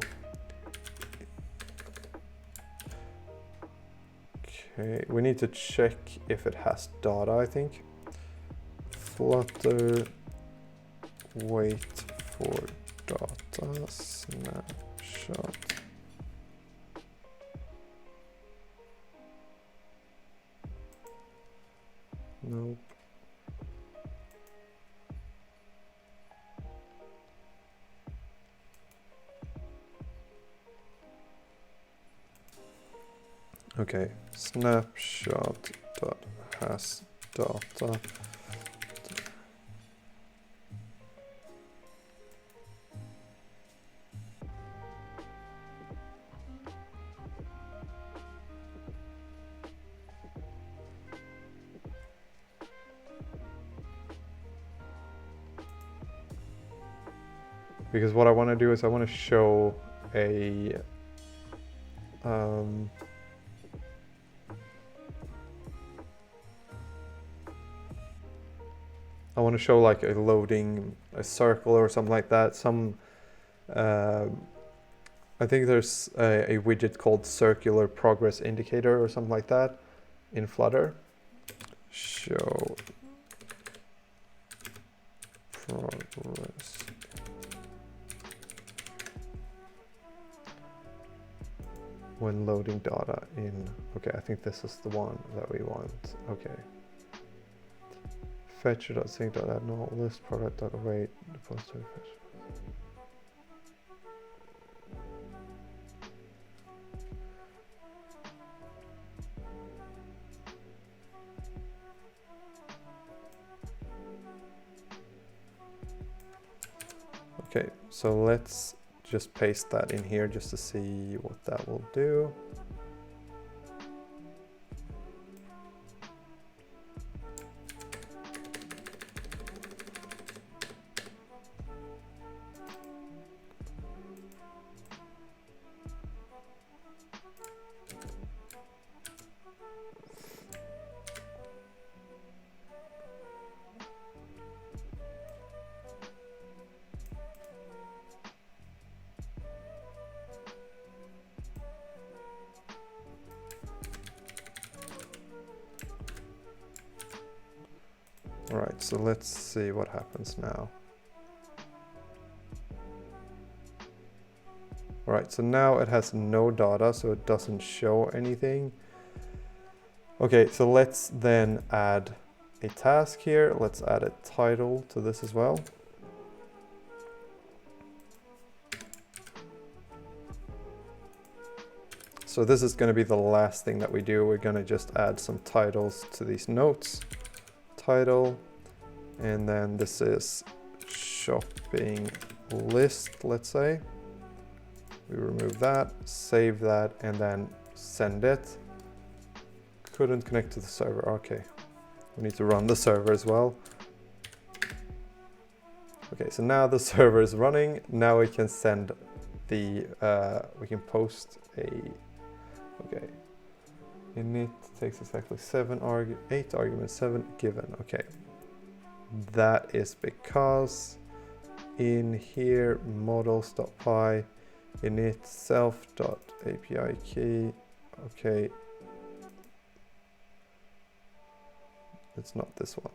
we need to check if it has data. I think. Flutter wait for data snapshot. Nope. Okay, snapshot dot has data. Because what I want to do is I want to show a I want to show like a loading, a circle or something like that. I think there's a widget called circular progress indicator or something like that in Flutter. Show progress. When loading data in, okay, I think this is the one that we want. Okay. Fetcher.sync.add null list product.await depository fetch. Okay, so let's just paste that in here just to see what that will do. All right, so let's see what happens now. All right, so now it has no data, so it doesn't show anything. Okay, so let's then add a task here. Let's add a title to this as well. So this is going to be the last thing that we do. We're going to just add some titles to these notes. Title, and then this is shopping list, let's say. We remove that, save that, and then send it. Couldn't connect to the server. Okay, we need to run the server as well. Okay, so now the server is running. Now we can send the, we can post a, okay. Init takes exactly 8 arguments, 7 given. Okay, that is because in here models.py init self.api key. Okay, it's not this one.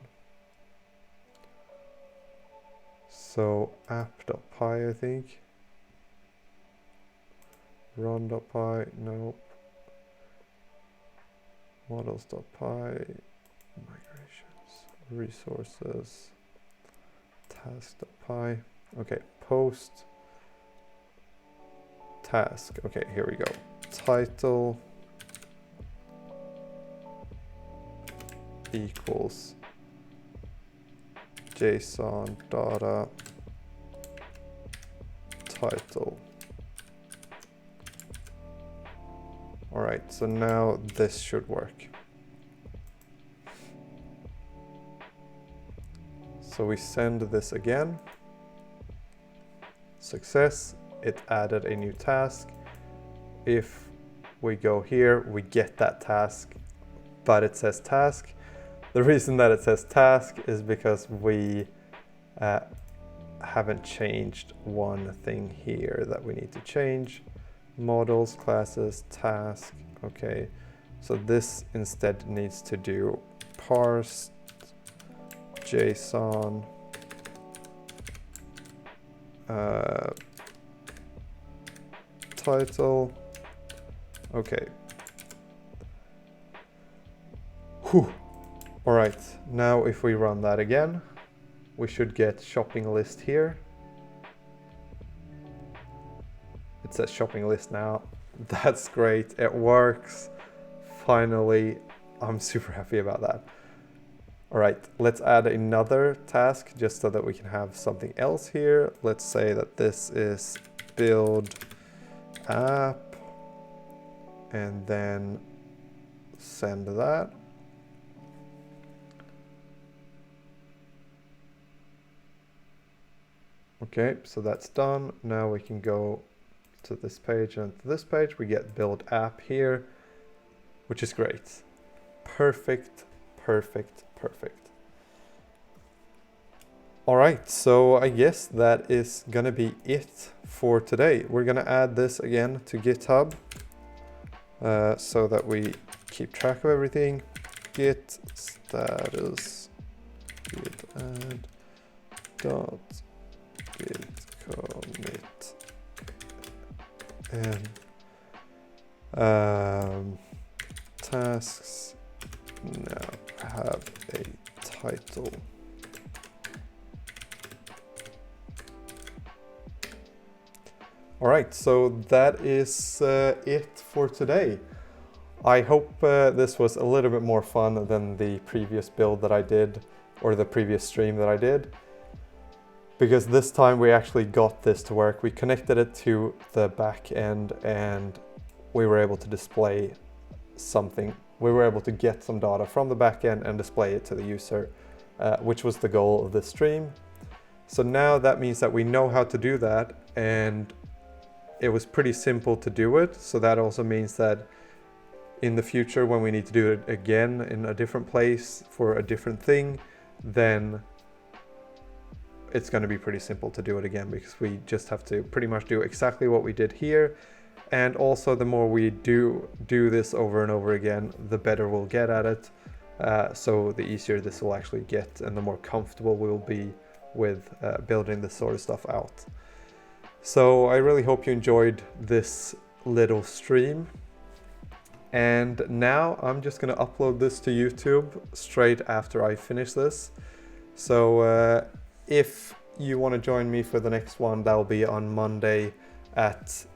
So app.py, I think. Run.py, nope. Models.py, migrations, resources, task.py. Okay, post, task. Okay, here we go. Title equals JSON data title. All right, so now this should work. So we send this again. Success, it added a new task. If we go here, we get that task, but it says task. The reason that it says task is because we haven't changed one thing here that we need to change. Models, classes, task. Okay, so this instead needs to do parsed JSON title. Okay. Whew. All right, now if we run that again, we should get shopping list here. It says shopping list now. That's great, it works. Finally, I'm super happy about that. All right, let's add another task just so that we can have something else here. Let's say that this is build app and then send that. Okay, so that's done. Now we can go to this page, and to this page we get build app here, which is great. Perfect, perfect, perfect. All right, so I guess that is gonna be it for today. We're gonna add this again to GitHub so that we keep track of everything. Git status git add dot git commit and tasks now have a title. All right, so that is it for today. I hope this was a little bit more fun than the previous build that I did, or the previous stream that I did, because this time we actually got this to work. We connected it to the back end and we were able to display something. We were able to get some data from the back end and display it to the user, which was the goal of this stream. So now that means that we know how to do that, and it was pretty simple to do it. So that also means that in the future, when we need to do it again in a different place for a different thing, then it's going to be pretty simple to do it again, because we just have to pretty much do exactly what we did here. And also, the more we do this over and over again, the better we'll get at it. So the easier this will actually get, and the more comfortable we'll be with building this sort of stuff out. So I really hope you enjoyed this little stream. And now I'm just gonna upload this to YouTube straight after I finish this. So if you want to join me for the next one, that'll be on Monday at,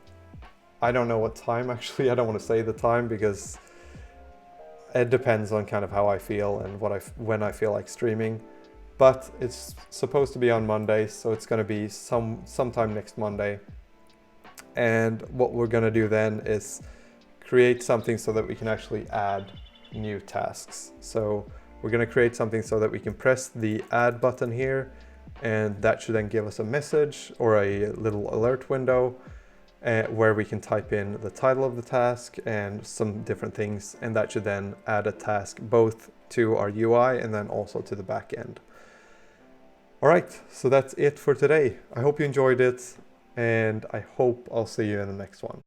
I don't know what time actually. I don't want to say the time because it depends on kind of how I feel and when I feel like streaming. But it's supposed to be on Monday, so it's going to be sometime next Monday. And what we're going to do then is create something so that we can actually add new tasks. So we're going to create something so that we can press the add button here, and that should then give us a message or a little alert window where we can type in the title of the task and some different things, and that should then add a task both to our UI and then also to the backend. All right, so that's it for today. I hope you enjoyed it, and I hope I'll see you in the next one.